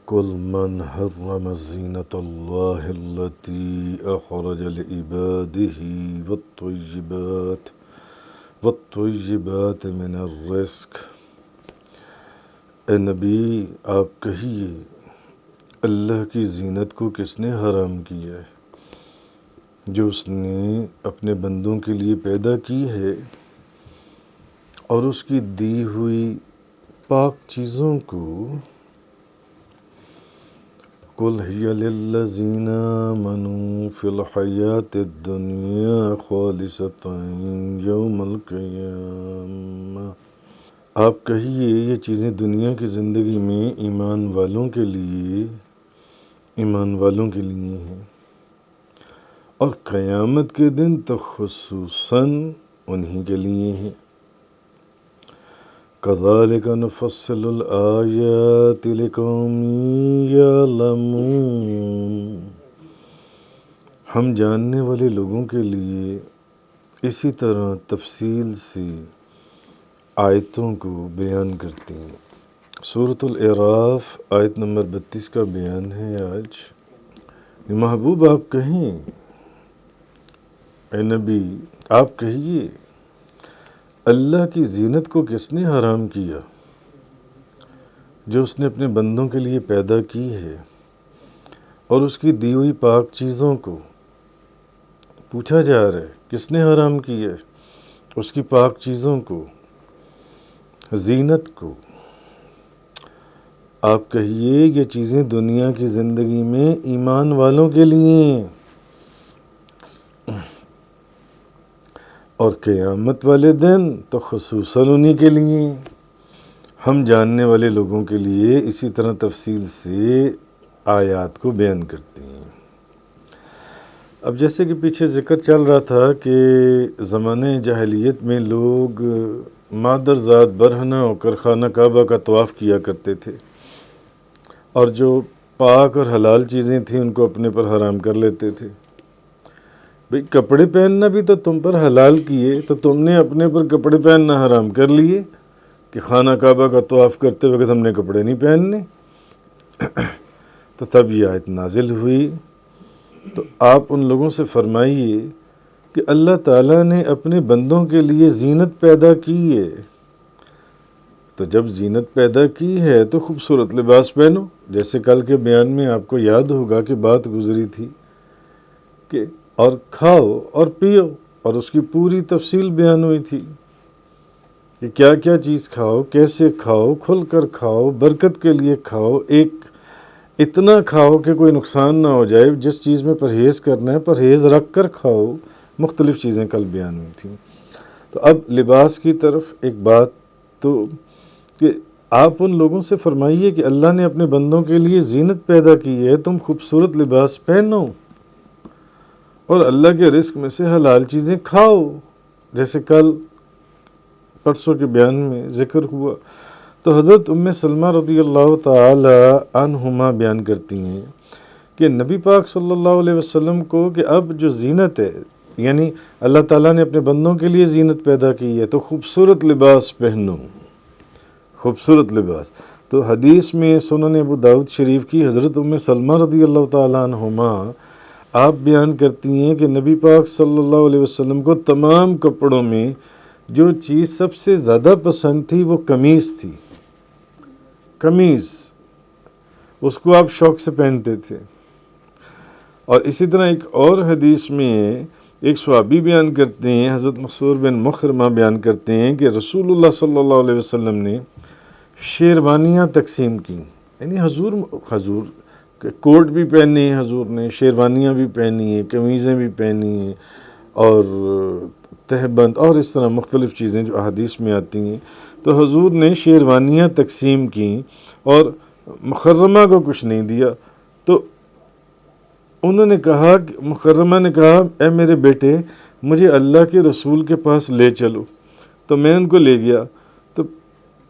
قل من حرم زینة اللہ التي اخرج لعباده والطیبات من الرزق۔ اے نبی آپ کہیے اللہ کی زینت کو کس نے حرام کیا ہے؟ جو اس نے اپنے بندوں کے لیے پیدا کی ہے اور اس کی دی ہوئی پاک چیزوں کو۔ قل ہی للذین آمنوا فی الحیاۃ الدنیا خالصۃ یوم القیامہ۔ آپ کہیے یہ چیزیں دنیا کی زندگی میں ایمان والوں کے لیے ہیں اور قیامت کے دن تو خصوصاً انہی کے لیے ہیں۔ کذالک نفصل الآیات لقوم یعلمون۔ ہم جاننے والے لوگوں کے لیے اسی طرح تفصیل سے آیتوں کو بیان کرتے ہیں۔ سورۃ الاعراف آیت نمبر 32 کا بیان ہے آج۔ محبوب آپ کہیں، اے نبی آپ کہیے اللہ کی زینت کو کس نے حرام کیا جو اس نے اپنے بندوں کے لیے پیدا کی ہے اور اس کی دی ہوئی پاک چیزوں کو۔ پوچھا جا رہا ہے کس نے حرام کیا ہے اس کی پاک چیزوں کو، زینت کو۔ آپ کہیے یہ چیزیں دنیا کی زندگی میں ایمان والوں کے لیے ہیں اور قیامت والے دن تو خصوصاً انہی کے لیے۔ ہم جاننے والے لوگوں کے لیے اسی طرح تفصیل سے آیات کو بیان کرتے ہیں۔ اب جیسے کہ پیچھے ذکر چل رہا تھا کہ زمانے جاہلیت میں لوگ مادر ذات برہنہ ہو کر خانہ کعبہ کا طواف کیا کرتے تھے اور جو پاک اور حلال چیزیں تھیں ان کو اپنے پر حرام کر لیتے تھے۔ بھئی کپڑے پہننا بھی تو تم پر حلال کیے تو تم نے اپنے پر کپڑے پہننا حرام کر لیے کہ خانہ کعبہ کا طواف کرتے وقت ہم نے کپڑے نہیں پہننے۔ تو تب یہ آیت نازل ہوئی۔ تو آپ ان لوگوں سے فرمائیے کہ اللہ تعالیٰ نے اپنے بندوں کے لیے زینت پیدا کی ہے، تو جب زینت پیدا کی ہے تو خوبصورت لباس پہنو۔ جیسے کل کے بیان میں آپ کو یاد ہوگا کہ بات گزری تھی کہ اور کھاؤ اور پیو، اور اس کی پوری تفصیل بیان ہوئی تھی کہ کیا کیا چیز کھاؤ، کیسے کھاؤ، کھل کر کھاؤ، برکت کے لیے کھاؤ، اتنا کھاؤ کہ کوئی نقصان نہ ہو جائے۔ جس چیز میں پرہیز کرنا ہے پرہیز رکھ کر کھاؤ۔ مختلف چیزیں کل بیان ہوئی تھیں۔ تو اب لباس کی طرف ایک بات تو کہ آپ ان لوگوں سے فرمائیے کہ اللہ نے اپنے بندوں کے لیے زینت پیدا کی ہے، تم خوبصورت لباس پہنو اور اللہ کے رزق میں سے حلال چیزیں کھاؤ، جیسے کل پرسوں کے بیان میں ذکر ہوا۔ تو حضرت ام سلمہ رضی اللہ تعالی عنہما بیان کرتی ہیں کہ نبی پاک صلی اللہ علیہ وسلم کو کہ اب جو زینت ہے، یعنی اللہ تعالیٰ نے اپنے بندوں کے لیے زینت پیدا کی ہے تو خوبصورت لباس پہنو، خوبصورت لباس۔ تو حدیث میں سنن ابو داؤد شریف کی حضرت ام سلمہ رضی اللہ تعالی عنہما آپ بیان کرتی ہیں کہ نبی پاک صلی اللہ علیہ وسلم کو تمام کپڑوں میں جو چیز سب سے زیادہ پسند تھی وہ قمیص تھی۔ قمیص اس کو آپ شوق سے پہنتے تھے۔ اور اسی طرح ایک اور حدیث میں ایک صحابی بیان کرتے ہیں، حضرت مسعود بن مخرمہ بیان کرتے ہیں کہ رسول اللہ صلی اللہ علیہ وسلم نے شیروانیاں تقسیم کی، یعنی حضور کوٹ بھی پہنی ہیں، حضور نے شیروانیاں بھی پہنی ہیں، قمیضیں بھی پہنی ہیں اور تہبند اور اس طرح مختلف چیزیں جو احادیث میں آتی ہیں۔ تو حضور نے شیروانیاں تقسیم کیں اور مخرمہ کو کچھ نہیں دیا۔ تو انہوں نے کہا، مکرمہ نے کہا اے میرے بیٹے مجھے اللہ کے رسول کے پاس لے چلو۔ تو میں ان کو لے گیا، تو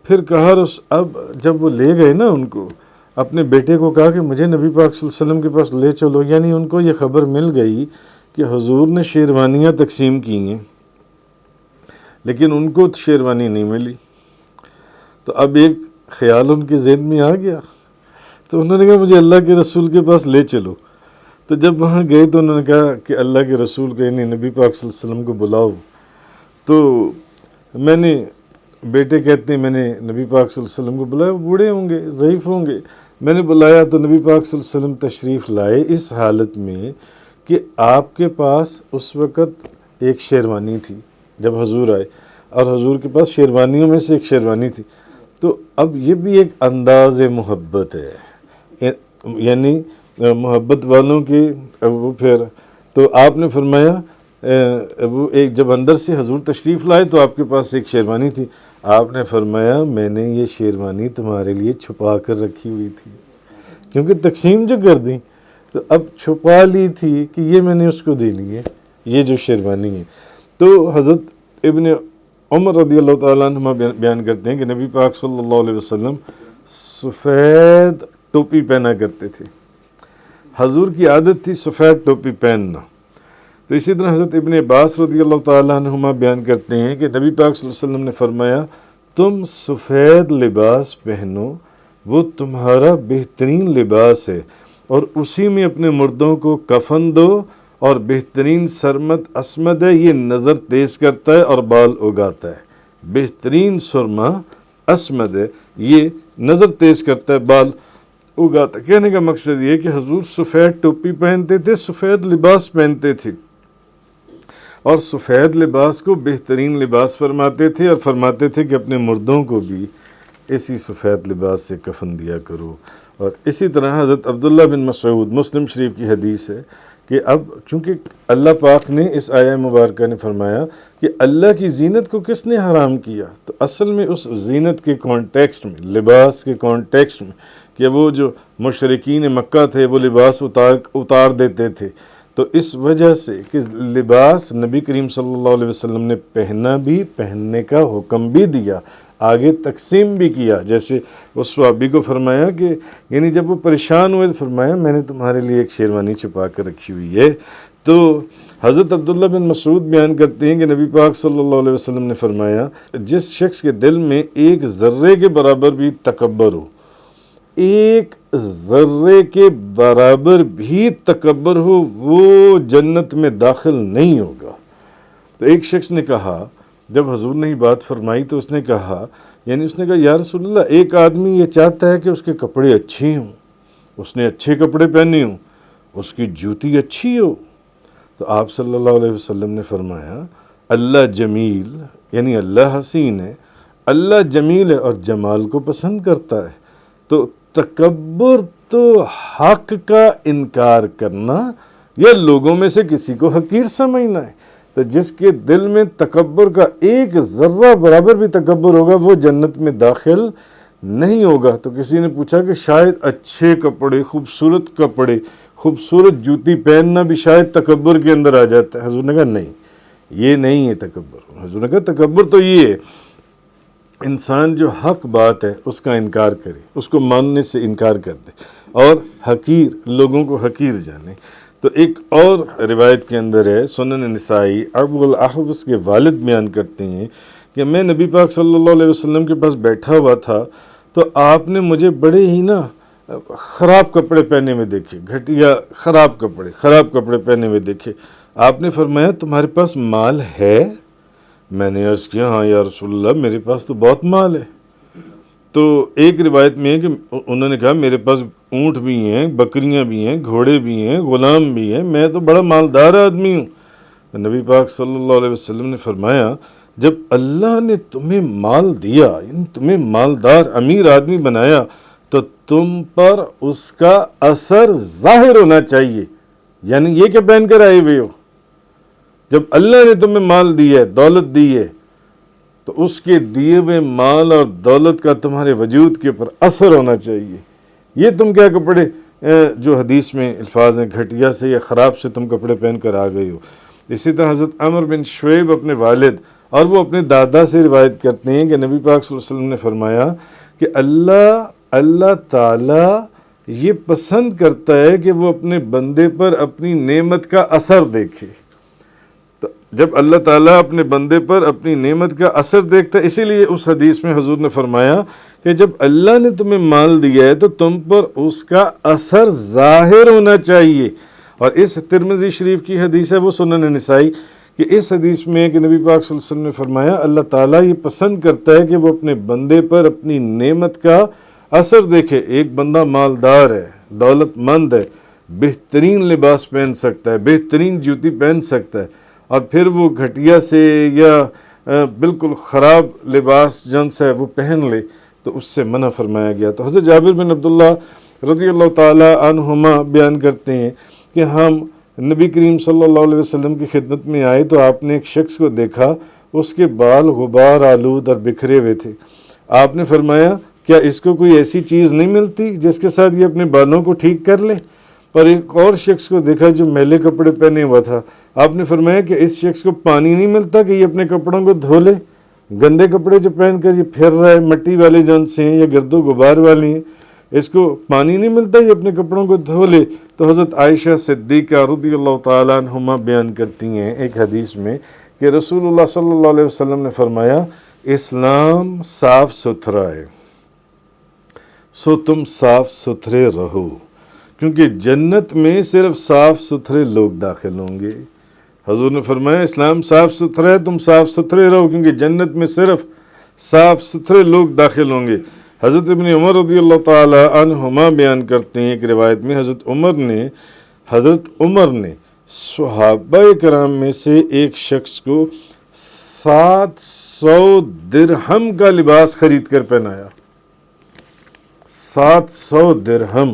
پھر کہا اب جب وہ لے گئے نا ان کو، اپنے بیٹے کو کہا کہ مجھے نبی پاک صلی اللہ علیہ وسلم کے پاس لے چلو، یعنی ان کو یہ خبر مل گئی کہ حضور نے شیروانیاں تقسیم کی ہیں لیکن ان کو شیروانی نہیں ملی۔ تو اب ایک خیال ان کے ذہن میں آ گیا تو انہوں نے کہا مجھے اللہ کے رسول کے پاس لے چلو. تو جب وہاں گئے تو انہوں نے کہا کہ اللہ کے رسول کو یعنی نبی پاک صلی اللہ علیہ وسلم کو بلاؤ. تو میں نے بیٹے کہتے ہیں میں نے نبی پاک صلی اللہ علیہ وسلم کو بلایا. وہ بوڑھے ہوں گے، ضعیف ہوں گے. میں نے بلایا تو نبی پاک صلی اللہ علیہ وسلم تشریف لائے اس حالت میں کہ آپ کے پاس اس وقت ایک شیروانی تھی جب حضور آئے، اور حضور کے پاس شیروانیوں میں سے ایک شیروانی تھی. تو اب یہ بھی ایک انداز محبت ہے، یعنی محبت والوں کی. وہ پھر تو آپ نے فرمایا وہ ایک جب اندر سے حضور تشریف لائے تو آپ کے پاس ایک شیروانی تھی. آپ نے فرمایا میں نے یہ شیروانی تمہارے لیے چھپا کر رکھی ہوئی تھی، کیونکہ تقسیم جو کر دی تو اب چھپا لی تھی کہ یہ میں نے اس کو دینی ہے، یہ جو شیروانی ہے. تو حضرت ابن عمر رضی اللہ تعالیٰ عنہ بیان کرتے ہیں کہ نبی پاک صلی اللہ علیہ وسلم سفید ٹوپی پہنا کرتے تھے. حضور کی عادت تھی سفید ٹوپی پہننا. تو اسی طرح حضرت ابن عباس رضی اللہ تعالیٰ عنہما بیان کرتے ہیں کہ نبی پاک صلی اللہ علیہ وسلم نے فرمایا تم سفید لباس پہنو، وہ تمہارا بہترین لباس ہے، اور اسی میں اپنے مردوں کو کفن دو، اور بہترین سرمت اسمد ہے، یہ نظر تیز کرتا ہے اور بال اگاتا ہے. بہترین سرما اسمد ہے، یہ نظر تیز کرتا ہے، بال اگاتا ہے. کہنے کا مقصد یہ کہ حضور سفید ٹوپی پہنتے تھے، سفید لباس پہنتے تھے، اور سفید لباس کو بہترین لباس فرماتے تھے، اور فرماتے تھے کہ اپنے مردوں کو بھی اسی سفید لباس سے کفن دیا کرو. اور اسی طرح حضرت عبداللہ بن مسعود، مسلم شریف کی حدیث ہے کہ اب چونکہ اللہ پاک نے اس آیہ مبارکہ نے فرمایا کہ اللہ کی زینت کو کس نے حرام کیا، تو اصل میں اس زینت کے کانٹیکسٹ میں، لباس کے کانٹیکسٹ میں، کہ وہ جو مشرکین مکہ تھے وہ لباس اتار دیتے تھے. تو اس وجہ سے کہ لباس نبی کریم صلی اللہ علیہ وسلم نے پہننا بھی، پہننے کا حکم بھی دیا، آگے تقسیم بھی کیا. جیسے اس صحابی کو فرمایا کہ یعنی جب وہ پریشان ہوئے تو فرمایا میں نے تمہارے لیے ایک شیروانی چھپا کر رکھی ہوئی ہے. تو حضرت عبداللہ بن مسعود بیان کرتے ہیں کہ نبی پاک صلی اللہ علیہ وسلم نے فرمایا جس شخص کے دل میں ایک ذرے کے برابر بھی تکبر ہو، ایک ذرے کے برابر بھی تکبر ہو، وہ جنت میں داخل نہیں ہوگا. تو ایک شخص نے کہا، جب حضور نے یہ بات فرمائی تو اس نے کہا، یعنی اس نے کہا یا رسول اللہ ایک آدمی یہ چاہتا ہے کہ اس کے کپڑے اچھے ہوں، اس نے اچھے کپڑے پہنے ہوں، اس کی جوتی اچھی ہو. تو آپ صلی اللہ علیہ وسلم نے فرمایا اللہ جمیل، یعنی اللہ حسین ہے، اللہ جمیل ہے اور جمال کو پسند کرتا ہے. تو تکبر تو حق کا انکار کرنا یا لوگوں میں سے کسی کو حقیر سمجھنا ہے. تو جس کے دل میں تکبر کا ایک ذرہ برابر بھی تکبر ہوگا وہ جنت میں داخل نہیں ہوگا. تو کسی نے پوچھا کہ شاید اچھے کپڑے، خوبصورت کپڑے، خوبصورت جوتی پہننا بھی شاید تکبر کے اندر آ جاتا ہے. حضور نے کہا نہیں، یہ نہیں ہے تکبر. حضور نے کہا تکبر تو یہ ہے انسان جو حق بات ہے اس کا انکار کرے، اس کو ماننے سے انکار کر دے، اور حقیر، لوگوں کو حقیر جانے. تو ایک اور روایت کے اندر ہے سنن نسائی، ابو الاحوص کے والد بیان کرتے ہیں کہ میں نبی پاک صلی اللہ علیہ وسلم کے پاس بیٹھا ہوا تھا تو آپ نے مجھے بڑے ہی خراب کپڑے پہنے ہوئے دیکھے، گھٹیا خراب کپڑے پہنے ہوئے دیکھے. آپ نے فرمایا تمہارے پاس مال ہے؟ میں نے عرض کیا ہاں یا رسول اللہ میرے پاس تو بہت مال ہے. تو ایک روایت میں ہے کہ انہوں نے کہا میرے پاس اونٹ بھی ہیں، بکریاں بھی ہیں، گھوڑے بھی ہیں، غلام بھی ہیں، میں تو بڑا مالدار آدمی ہوں. نبی پاک صلی اللہ علیہ وسلم نے فرمایا جب اللہ نے تمہیں مال دیا، یعنی تمہیں مالدار امیر آدمی بنایا، تو تم پر اس کا اثر ظاہر ہونا چاہیے. یعنی یہ کہ پہن کر آئے ہوئے ہو، جب اللہ نے تمہیں مال دی ہے، دولت دی ہے، تو اس کے دیے ہوئے مال اور دولت کا تمہارے وجود کے اوپر اثر ہونا چاہیے. یہ تم کیا کپڑے جو حدیث میں الفاظ ہیں گھٹیا سے یا خراب سے تم کپڑے پہن کر آ گئے ہو. اسی طرح حضرت عمر بن شعیب اپنے والد اور وہ اپنے دادا سے روایت کرتے ہیں کہ نبی پاک صلی اللہ علیہ وسلم نے فرمایا کہ اللہ تعالیٰ یہ پسند کرتا ہے کہ وہ اپنے بندے پر اپنی نعمت کا اثر دیکھے. تو جب اللہ تعالیٰ اپنے بندے پر اپنی نعمت کا اثر دیکھتا ہے، اسی لیے اس حدیث میں حضور نے فرمایا کہ جب اللہ نے تمہیں مال دیا ہے تو تم پر اس کا اثر ظاہر ہونا چاہیے۔ اور اس ترمذی شریف کی حدیث ہے، وہ سنن نسائی، کہ اس حدیث میں کہ نبی پاک صلی اللہ علیہ وسلم نے فرمایا اللہ تعالیٰ یہ پسند کرتا ہے کہ وہ اپنے بندے پر اپنی نعمت کا اثر دیکھے۔ ایک بندہ مالدار ہے، دولت مند ہے، بہترین لباس پہن سکتا ہے، بہترین جوتی پہن سکتا ہے، اور پھر وہ گھٹیا سے یا بالکل خراب لباس جن سے وہ پہن لے تو اس سے منع فرمایا گیا۔ تو حضرت جابر بن عبداللہ رضی اللہ تعالی عنہما بیان کرتے ہیں کہ ہم نبی کریم صلی اللہ علیہ وسلم کی خدمت میں آئے تو آپ نے ایک شخص کو دیکھا، اس کے بال غبار آلود اور بکھرے ہوئے تھے۔ آپ نے فرمایا کیا اس کو کوئی ایسی چیز نہیں ملتی جس کے ساتھ یہ اپنے بالوں کو ٹھیک کر لے؟ اور ایک اور شخص کو دیکھا جو میلے کپڑے پہنے ہوا تھا، آپ نے فرمایا کہ اس شخص کو پانی نہیں ملتا کہ یہ اپنے کپڑوں کو دھو لے؟ گندے کپڑے جو پہن کر یہ پھر رہا ہے، مٹی والے جون سے ہیں یا گرد و غبار والی ہیں، اس کو پانی نہیں ملتا یہ اپنے کپڑوں کو دھو لے؟ تو حضرت عائشہ صدیقہ رضی اللہ تعالیٰ عنہما بیان کرتی ہیں ایک حدیث میں کہ رسول اللہ صلی اللہ علیہ وسلم نے فرمایا اسلام صاف ستھرا ہے، سو تم صاف ستھرے رہو، کیونکہ جنت میں صرف صاف ستھرے لوگ داخل ہوں گے۔ حضور نے فرمایا اسلام صاف ستھرا ہے، تم صاف ستھرے رہو، کیونکہ جنت میں صرف صاف ستھرے لوگ داخل ہوں گے۔ حضرت ابن عمر رضی اللہ تعالی عنہما بیان کرتے ہیں ایک روایت میں حضرت عمر نے صحابہ کرام میں سے ایک شخص کو 700 درہم کا لباس خرید کر پہنایا۔ 700 درہم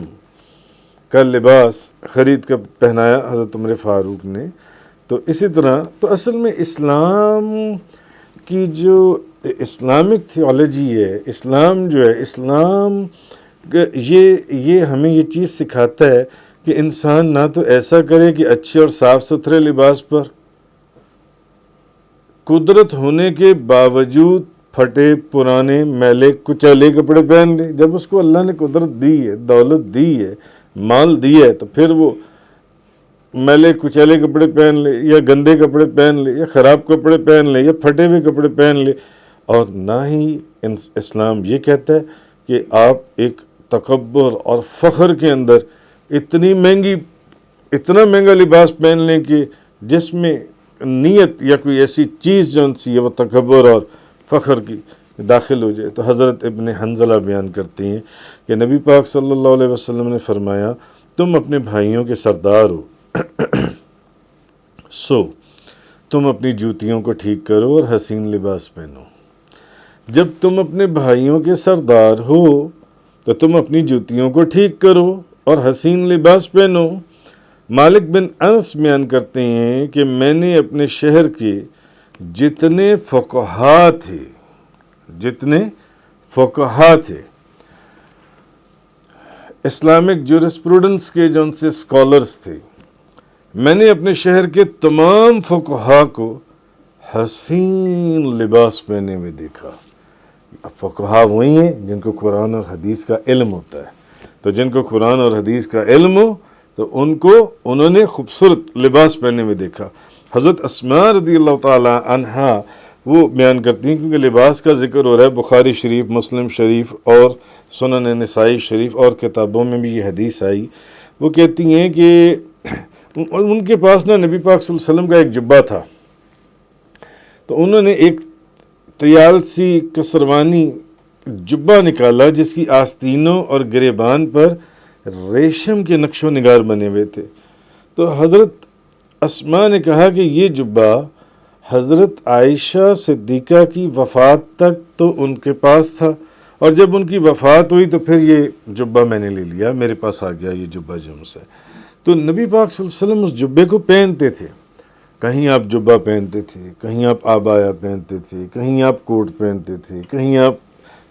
کا لباس خرید کر پہنایا حضرت عمر فاروق نے۔ تو اسی طرح تو اصل میں اسلام کی جو اسلامک تھیولوجی ہے، اسلام جو ہے، اسلام یہ ہمیں یہ چیز سکھاتا ہے کہ انسان نہ تو ایسا کرے کہ اچھے اور صاف ستھرے لباس پر قدرت ہونے کے باوجود پھٹے پرانے میلے کچیلے کپڑے پہن لے۔ جب اس کو اللہ نے قدرت دی ہے، دولت دی ہے، مال دی ہے، تو پھر وہ میلے کچیلے کپڑے پہن لے یا گندے کپڑے پہن لے یا خراب کپڑے پہن لے یا پھٹے ہوئے کپڑے پہن لے۔ اور نہ ہی اسلام یہ کہتا ہے کہ آپ ایک تکبر اور فخر کے اندر اتنا مہنگا لباس پہن لیں کہ جس میں نیت یا کوئی ایسی چیز جو سی ہے وہ تکبر اور فخر کی داخل ہو جائے۔ تو حضرت ابن حنظلہ بیان کرتے ہیں کہ نبی پاک صلی اللہ علیہ وسلم نے فرمایا تم اپنے بھائیوں کے سردار ہو، سو تم اپنی جوتیوں کو ٹھیک کرو اور حسین لباس پہنو۔ جب تم اپنے بھائیوں کے سردار ہو تو تم اپنی جوتیوں کو ٹھیک کرو اور حسین لباس پہنو۔ مالک بن انس بیان کرتے ہیں کہ میں نے اپنے شہر کے جتنے فقہا تھے اسلامک جورسپروڈنس کے جو ان سے اسکالرس تھے، میں نے اپنے شہر کے تمام فقہا کو حسین لباس پہنے میں دیکھا۔ اب فقہا وہی ہیں جن کو قرآن اور حدیث کا علم ہوتا ہے، تو جن کو قرآن اور حدیث کا علم ہو تو انہوں نے خوبصورت لباس پہنے میں دیکھا۔ حضرت اسماء رضی اللہ تعالی عنہا وہ بیان کرتی ہیں، کیونکہ لباس کا ذکر ہو رہا ہے، بخاری شریف، مسلم شریف اور سنن نسائی شریف اور کتابوں میں بھی یہ حدیث آئی۔ وہ کہتی ہیں کہ ان کے پاس نبی پاک صلی اللہ علیہ وسلم کا ایک جبہ تھا، تو انہوں نے ایک طیالسی کسروانی جبہ نکالا جس کی آستینوں اور گریبان پر ریشم کے نقش و نگار بنے ہوئے تھے۔ تو حضرت اسماء نے کہا کہ یہ جبہ حضرت عائشہ صدیقہ کی وفات تک تو ان کے پاس تھا، اور جب ان کی وفات ہوئی تو پھر یہ جبہ میں نے لے لیا، میرے پاس آ گیا یہ جبہ جو سے۔ تو نبی پاک صلی اللہ علیہ وسلم اس جبے کو پہنتے تھے، کہیں آپ جبہ پہنتے تھے، کہیں آپ عبایا پہنتے تھے، کہیں آپ کوٹ پہنتے تھے، کہیں آپ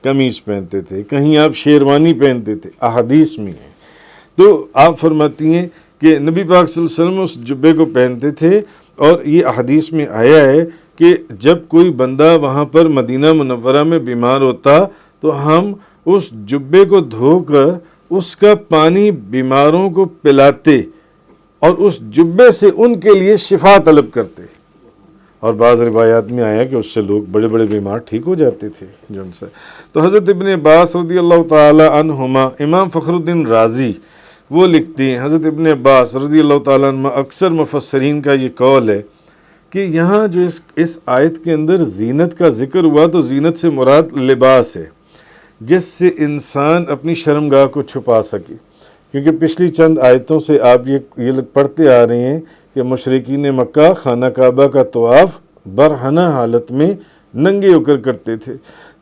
قمیص پہنتے تھے، کہیں آپ شیروانی پہنتے تھے، احادیث میں ہیں۔ تو آپ فرماتی ہیں کہ نبی پاک صلی اللہ علیہ وسلم اس جبے کو پہنتے تھے، اور یہ احادیث میں آیا ہے کہ جب کوئی بندہ وہاں پر مدینہ منورہ میں بیمار ہوتا تو ہم اس جبے کو دھو کر اس کا پانی بیماروں کو پلاتے اور اس جبے سے ان کے لیے شفا طلب کرتے۔ اور بعض روایات میں آیا کہ اس سے لوگ بڑے بڑے بیمار ٹھیک ہو جاتے تھے جو ان سے. تو حضرت ابن عباس رضی اللہ تعالی عنہما، امام فخر الدین رازی وہ لکھتے ہیں، حضرت ابن عباس رضی اللہ تعالیٰ عنہ، اکثر مفسرین کا یہ قول ہے کہ یہاں جو اس آیت کے اندر زینت کا ذکر ہوا تو زینت سے مراد لباس ہے جس سے انسان اپنی شرمگاہ کو چھپا سکے، کیونکہ پچھلی چند آیتوں سے آپ یہ پڑھتے آ رہے ہیں کہ مشرکین مکہ خانہ کعبہ کا طواف برہنہ حالت میں ننگے ہو کر کرتے تھے.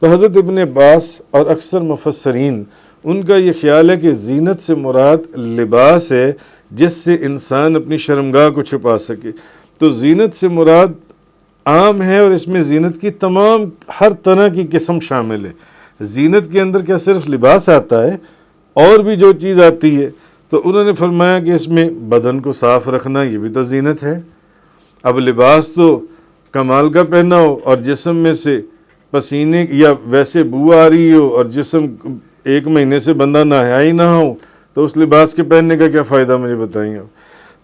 تو حضرت ابن عباس اور اکثر مفسرین ان کا یہ خیال ہے کہ زینت سے مراد لباس ہے جس سے انسان اپنی شرمگاہ کو چھپا سکے. تو زینت سے مراد عام ہے اور اس میں زینت کی تمام ہر طرح کی قسم شامل ہے. زینت کے اندر کیا صرف لباس آتا ہے، اور بھی جو چیز آتی ہے. تو انہوں نے فرمایا کہ اس میں بدن کو صاف رکھنا یہ بھی تو زینت ہے. اب لباس تو کمال کا پہنا ہو اور جسم میں سے پسینے یا ویسے بو آ رہی ہو اور جسم 1 مہینے سے بندہ نہایا ہی نہ ہو تو اس لباس کے پہننے کا کیا فائدہ، مجھے بتائیں آپ.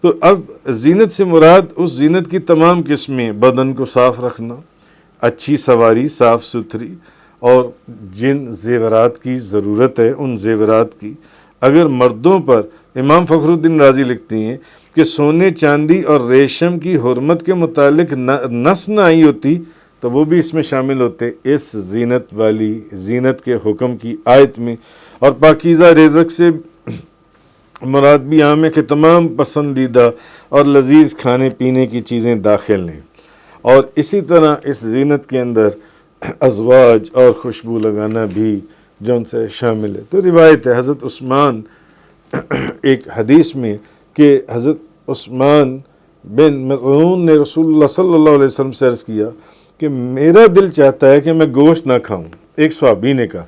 تو اب زینت سے مراد اس زینت کی تمام قسمیں، بدن کو صاف رکھنا، اچھی سواری صاف ستھری، اور جن زیورات کی ضرورت ہے ان زیورات کی. اگر مردوں پر امام فخر الدین رازی لکھتی ہیں کہ سونے چاندی اور ریشم کی حرمت کے متعلق نص نہ آئی ہوتی تو وہ بھی اس میں شامل ہوتے اس زینت والی زینت کے حکم کی آیت میں. اور پاکیزہ رزق سے مراد بھی عام ہے کہ تمام پسندیدہ اور لذیذ کھانے پینے کی چیزیں داخل ہیں. اور اسی طرح اس زینت کے اندر ازواج اور خوشبو لگانا بھی جو ان سے شامل ہے. تو روایت ہے حضرت عثمان، ایک حدیث میں کہ حضرت عثمان بن مظعون نے رسول اللہ صلی اللہ علیہ وسلم سے عرض کیا کہ میرا دل چاہتا ہے کہ میں گوشت نہ کھاؤں. ایک صحابی نے کہا،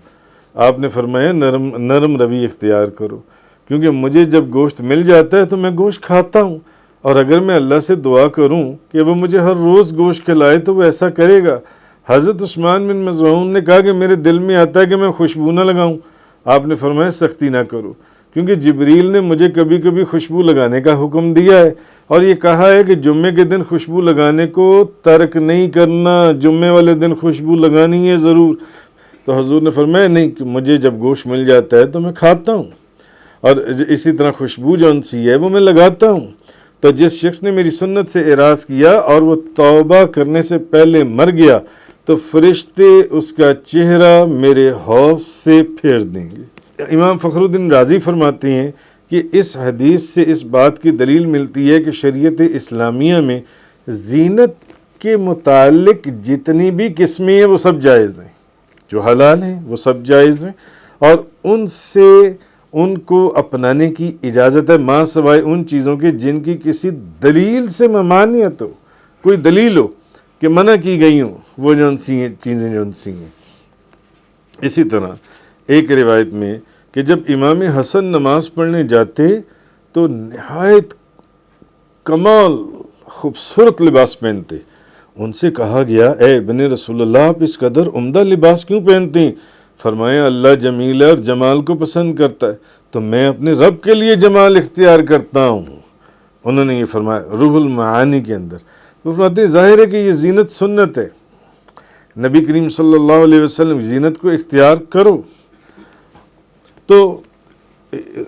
آپ نے فرمایا نرم روی اختیار کرو، کیونکہ مجھے جب گوشت مل جاتا ہے تو میں گوشت کھاتا ہوں، اور اگر میں اللہ سے دعا کروں کہ وہ مجھے ہر روز گوشت کھلائے تو وہ ایسا کرے گا. حضرت عثمان بن مظعون نے کہا کہ میرے دل میں آتا ہے کہ میں خوشبو نہ لگاؤں. آپ نے فرمایا سختی نہ کرو، کیونکہ جبریل نے مجھے کبھی کبھی خوشبو لگانے کا حکم دیا ہے اور یہ کہا ہے کہ جمعے کے دن خوشبو لگانے کو ترک نہیں کرنا، جمعے والے دن خوشبو لگانی ہے ضرور. تو حضور نے فرمایا نہیں، کہ مجھے جب گوشت مل جاتا ہے تو میں کھاتا ہوں، اور اسی طرح خوشبو جون سی ہے وہ میں لگاتا ہوں. تو جس شخص نے میری سنت سے اعراض کیا اور وہ توبہ کرنے سے پہلے مر گیا تو فرشتے اس کا چہرہ میرے حوض سے پھیر دیں گے. امام فخر الدین رازی فرماتے ہیں کہ اس حدیث سے اس بات کی دلیل ملتی ہے کہ شریعت اسلامیہ میں زینت کے متعلق جتنی بھی قسمیں ہیں وہ سب جائز ہیں، جو حلال ہیں وہ سب جائز ہیں، اور ان سے ان کو اپنانے کی اجازت ہے، ماں سوائے ان چیزوں کے جن کی کسی دلیل سے ممانعت ہو، کوئی دلیل ہو کہ منع کی گئی ہوں، وہ جون سی ہیں چیزیں جون سی ہیں. اسی طرح ایک روایت میں کہ جب امام حسن نماز پڑھنے جاتے تو نہایت کمال خوبصورت لباس پہنتے. ان سے کہا گیا، اے ابن رسول اللہ، آپ اس قدر عمدہ لباس کیوں پہنتے ہیں؟ فرمایا اللہ جمیل اور جمال کو پسند کرتا ہے تو میں اپنے رب کے لیے جمال اختیار کرتا ہوں. انہوں نے یہ فرمایا روح المعانی کے اندر. تو فرماتے ظاہر ہے کہ یہ زینت سنت ہے، نبی کریم صلی اللہ علیہ وسلم زینت کو اختیار کرو تو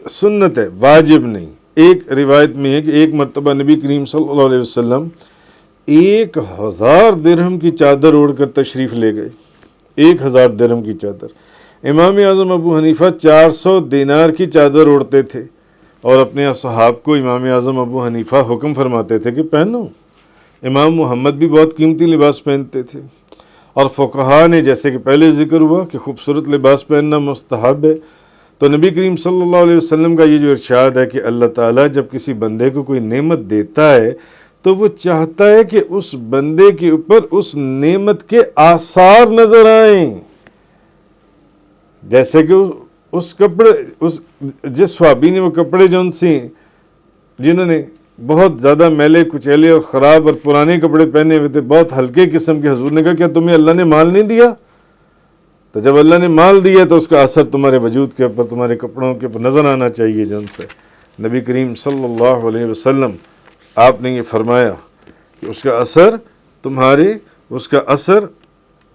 سنت ہے، واجب نہیں. ایک روایت میں ہے کہ ایک مرتبہ نبی کریم صلی اللہ علیہ وسلم 1000 درہم کی چادر اوڑھ کر تشریف لے گئے. 1000 درہم کی چادر. امام اعظم ابو حنیفہ 400 دینار کی چادر اوڑھتے تھے اور اپنے اصحاب کو امام اعظم ابو حنیفہ حکم فرماتے تھے کہ پہنو. امام محمد بھی بہت قیمتی لباس پہنتے تھے، اور فقہا نے جیسے کہ پہلے ذکر ہوا کہ خوبصورت لباس پہننا مستحب ہے، تو نبی کریم صلی اللہ علیہ وسلم کا یہ جو ارشاد ہے کہ اللہ تعالیٰ جب کسی بندے کو کوئی نعمت دیتا ہے تو وہ چاہتا ہے کہ اس بندے کے اوپر اس نعمت کے آثار نظر آئیں. جیسے کہ اس کپڑے جس صحابی نے وہ کپڑے جون سے جنہوں نے بہت زیادہ میلے کچیلے اور خراب اور پرانے کپڑے پہنے ہوئے تھے، بہت ہلکے قسم کے، حضور نے کہا کیا تمہیں اللہ نے مال نہیں دیا؟ تو جب اللہ نے مال دیا تو اس کا اثر تمہارے وجود کے اوپر، تمہارے کپڑوں کے اوپر نظر آنا چاہیے. جن سے نبی کریم صلی اللہ علیہ وسلم آپ نے یہ فرمایا کہ اس کا اثر تمہارے اس کا اثر،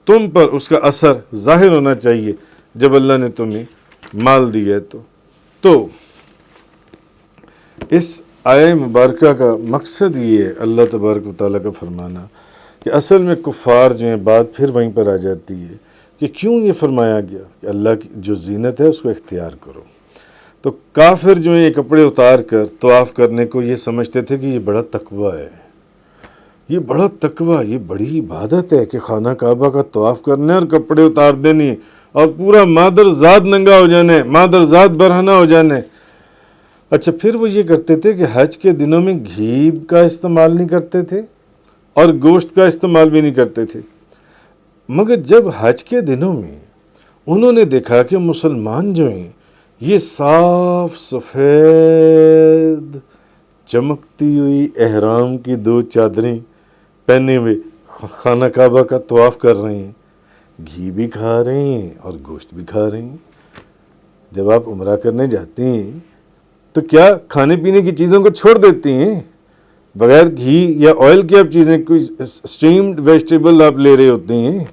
تم پر اس کا اثر ظاہر ہونا چاہیے جب اللہ نے تمہیں مال دیا ہے تو اس آیہ مبارکہ کا مقصد یہ ہے، اللہ تبارک و تعالیٰ کا فرمانا کہ اصل میں کفار جو ہیں بات پھر وہیں پر آ جاتی ہے کہ کیوں یہ فرمایا گیا کہ اللہ کی جو زینت ہے اس کو اختیار کرو۔ تو کافر جو ہیں یہ کپڑے اتار کر طواف کرنے کو یہ سمجھتے تھے کہ یہ بڑا تقویٰ ہے، یہ بڑا تقویٰ، یہ بڑی عبادت ہے کہ خانہ کعبہ کا طواف کرنا ہے اور کپڑے اتار دینے اور پورا مادر ذات ننگا ہو جانا ہے، مادر ذات برہنہ ہو جانا ہے۔ اچھا، پھر وہ یہ کرتے تھے کہ حج کے دنوں میں گھی کا استعمال نہیں کرتے تھے اور گوشت کا استعمال بھی نہیں کرتے تھے، مگر جب حج کے دنوں میں انہوں نے دیکھا کہ مسلمان جو ہیں یہ صاف سفید چمکتی ہوئی احرام کی 2 چادریں پہنے ہوئے خانہ کعبہ کا طواف کر رہے ہیں، گھی بھی کھا رہے ہیں اور گوشت بھی کھا رہے ہیں۔ جب آپ عمرہ کرنے جاتے ہیں تو کیا کھانے پینے کی چیزوں کو چھوڑ دیتے ہیں؟ بغیر گھی یا آئل کی آپ چیزیں، کوئی اسٹیمڈ ویجیٹیبل آپ لے رہے ہوتے ہیں،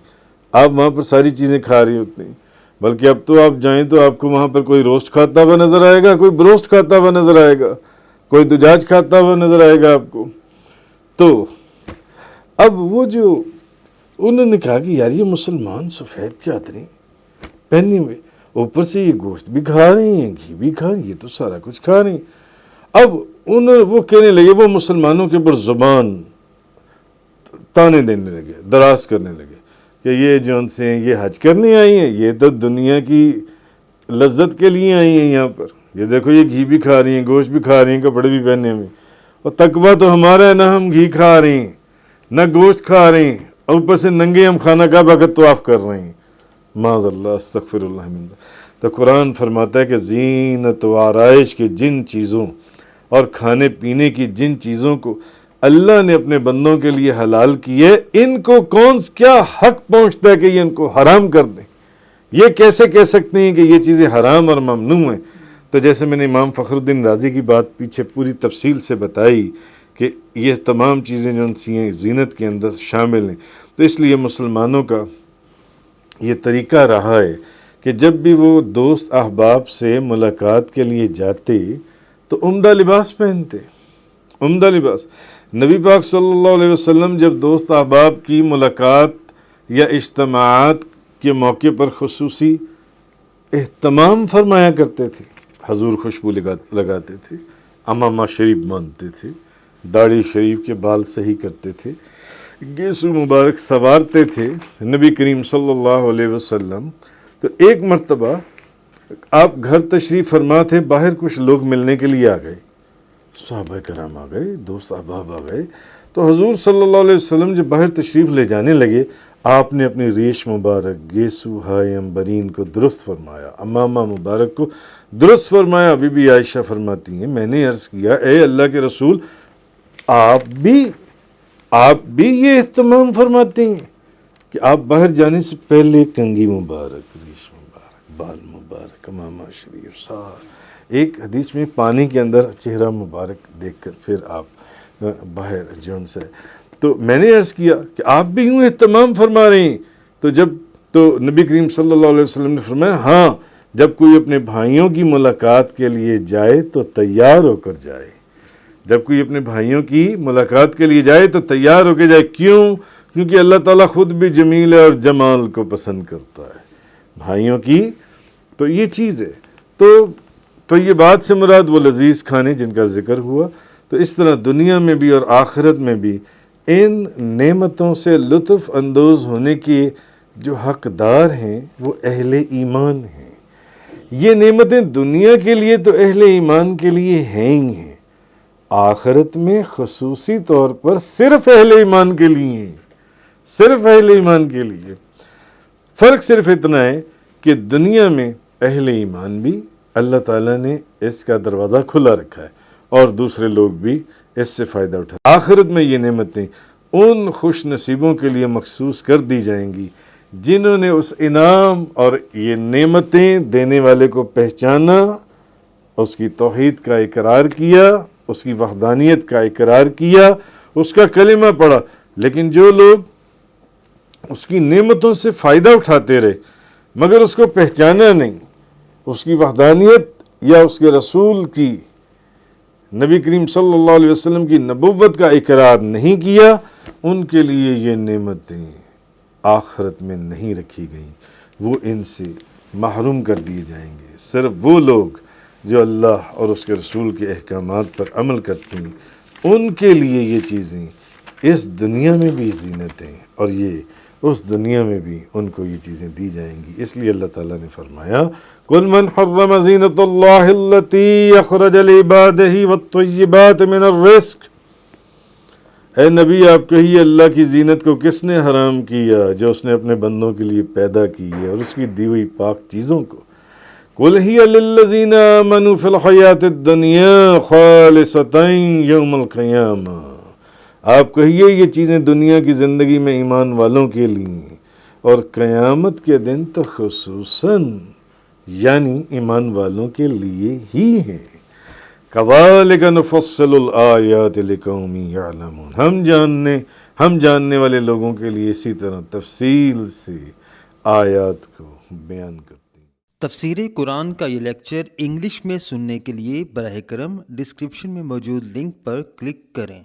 آپ وہاں پر ساری چیزیں کھا رہے ہوتے ہیں، بلکہ اب تو آپ جائیں تو آپ کو وہاں پر کوئی روسٹ کھاتا ہوا نظر آئے گا، کوئی بروسٹ کھاتا ہوا نظر آئے گا، کوئی دجاج کھاتا ہوا نظر آئے گا آپ کو۔ تو اب وہ جو انہوں نے کہا کہ یار یہ مسلمان سفید چادریں پہنے ہوئے، اوپر سے یہ گوشت بھی کھا رہے ہیں، گھی بھی کھا رہے ہیں، یہ تو سارا کچھ کھا رہے ہیں۔ اب وہ کہنے لگے، وہ مسلمانوں کے اوپر زبان تانے دینے لگے، دراز کرنے لگے کہ یہ جو ان سے یہ حج کرنے آئی ہیں، یہ تو دنیا کی لذت کے لیے آئی ہیں یہاں پر، یہ دیکھو یہ گھی بھی کھا رہی ہیں، گوشت بھی کھا رہی ہیں، کپڑے بھی پہنے ہوئے، اور تقویٰ تو ہمارا ہے، نہ ہم گھی کھا رہے ہیں نہ گوشت کھا رہے ہیں، اور اوپر سے ننگے ہم خانہ کعبہ کا طواف کر رہے ہیں، معاذ اللہ، استغفر اللہ من ذلک۔ تو قرآن فرماتا ہے کہ زینت و آرائش کے جن چیزوں اور کھانے پینے کی جن چیزوں کو اللہ نے اپنے بندوں کے لیے حلال کیے، ان کو کیا حق پہنچتا ہے کہ یہ ان کو حرام کر دیں؟ یہ کیسے کہہ سکتے ہیں کہ یہ چیزیں حرام اور ممنوع ہیں؟ تو جیسے میں نے امام فخر الدین رازی کی بات پیچھے پوری تفصیل سے بتائی کہ یہ تمام چیزیں جو سی ہیں زینت کے اندر شامل ہیں، تو اس لیے مسلمانوں کا یہ طریقہ رہا ہے کہ جب بھی وہ دوست احباب سے ملاقات کے لیے جاتے تو عمدہ لباس پہنتے، عمدہ لباس۔ نبی پاک صلی اللہ علیہ وسلم جب دوست احباب کی ملاقات یا اجتماعات کے موقع پر خصوصی اہتمام فرمایا کرتے تھے، حضور خوشبو لگاتے تھے، امامہ شریف باندھتے تھے، داڑھی شریف کے بال صحیح کرتے تھے، گیسو مبارک سنوارتے تھے نبی کریم صلی اللہ علیہ وسلم۔ تو ایک مرتبہ آپ گھر تشریف فرما تھے، باہر کچھ لوگ ملنے کے لیے آ گئے، صحابہ کرام آ گئے، دوست احباب آ گئے، تو حضور صلی اللہ علیہ وسلم جب باہر تشریف لے جانے لگے، آپ نے اپنی ریش مبارک گیسو ہائے امبرین کو درست فرمایا، امامہ مبارک کو درست فرمایا۔ بی بی عائشہ فرماتی ہیں میں نے عرض کیا اے اللہ کے رسول، آپ بھی یہ اہتمام فرماتے ہیں کہ آپ باہر جانے سے پہلے کنگھی مبارک، ریش مبارک، بال مبارک، امامہ شریف، ایک حدیث میں پانی کے اندر چہرہ مبارک دیکھ کر پھر آپ باہر جون سے، تو میں نے عرض کیا کہ آپ بھی یوں اہتمام فرما رہے ہیں؟ تو نبی کریم صلی اللہ علیہ وسلم نے فرمایا ہاں، جب کوئی اپنے بھائیوں کی ملاقات کے لیے جائے تو تیار ہو کر جائے، جب کوئی اپنے بھائیوں کی ملاقات کے لیے جائے تو تیار ہو کے جائے۔ کیوں؟ کیونکہ اللہ تعالیٰ خود بھی جمیل ہے اور جمال کو پسند کرتا ہے بھائیوں کی، تو یہ چیز ہے۔ تو یہ بات سے مراد وہ لذیذ کھانے جن کا ذکر ہوا، تو اس طرح دنیا میں بھی اور آخرت میں بھی ان نعمتوں سے لطف اندوز ہونے کے جو حقدار ہیں وہ اہل ایمان ہیں۔ یہ نعمتیں دنیا کے لیے تو اہل ایمان کے لیے ہیں ہی ہیں، آخرت میں خصوصی طور پر صرف اہل ایمان کے لیے ہیں، صرف اہل ایمان کے لیے۔ فرق صرف اتنا ہے کہ دنیا میں اہل ایمان بھی اللہ تعالیٰ نے اس کا دروازہ کھلا رکھا ہے اور دوسرے لوگ بھی اس سے فائدہ اٹھا۔ آخرت میں یہ نعمتیں ان خوش نصیبوں کے لیے مخصوص کر دی جائیں گی جنہوں نے اس انعام اور یہ نعمتیں دینے والے کو پہچانا، اس کی توحید کا اقرار کیا، اس کی وحدانیت کا اقرار کیا، اس کا کلمہ پڑھا، لیکن جو لوگ اس کی نعمتوں سے فائدہ اٹھاتے رہے مگر اس کو پہچانا نہیں، اس کی وحدانیت یا اس کے رسول کی، نبی کریم صلی اللہ علیہ وسلم کی نبوت کا اقرار نہیں کیا، ان کے لیے یہ نعمتیں آخرت میں نہیں رکھی گئیں، وہ ان سے محروم کر دیے جائیں گے۔ صرف وہ لوگ جو اللہ اور اس کے رسول کے احکامات پر عمل کرتے ہیں، ان کے لیے یہ چیزیں اس دنیا میں بھی زینت ہیں، اور یہ اس دنیا میں بھی ان کو یہ چیزیں دی جائیں گی۔ اس لیے اللہ تعالیٰ نے فرمایا قُلْ مَنْ حَرَّمَ زِينَةَ اللَّهِ الَّتِي أَخْرَجَ لِعِبَادِهِ وَالطَّيِّبَاتِ مِنَ الرِّزْقِ، اے نبی آپ کہیے اللہ کی زینت کو کس نے حرام کیا؟ جو اس نے اپنے بندوں کے لیے پیدا کی ہے اور اس کی دی ہوئی پاک چیزوں کو۔ قُلْ هِيَ لِلَّذِينَ آمَنُوا فِي الْحَيَاةِ الدُّنْيَا خَالِصَةً يَوْمَ الْقِيَامَةِ، آپ کہیے یہ چیزیں دنیا کی زندگی میں ایمان والوں کے لیے اور قیامت کے دن تو خصوصاً یعنی ایمان والوں کے لیے ہی ہیں۔ كَذَلِكَ نُفَصِّلُ الْآيَاتِ لِقَوْمٍ يَعْلَمُونَ، ہم جاننے والے لوگوں کے لیے اسی طرح تفصیل سے آیات کو بیان کرتے ہیں۔ تفسیر قرآن کا یہ لیکچر انگلش میں سننے کے لیے براہ کرم ڈسکرپشن میں موجود لنک پر کلک کریں۔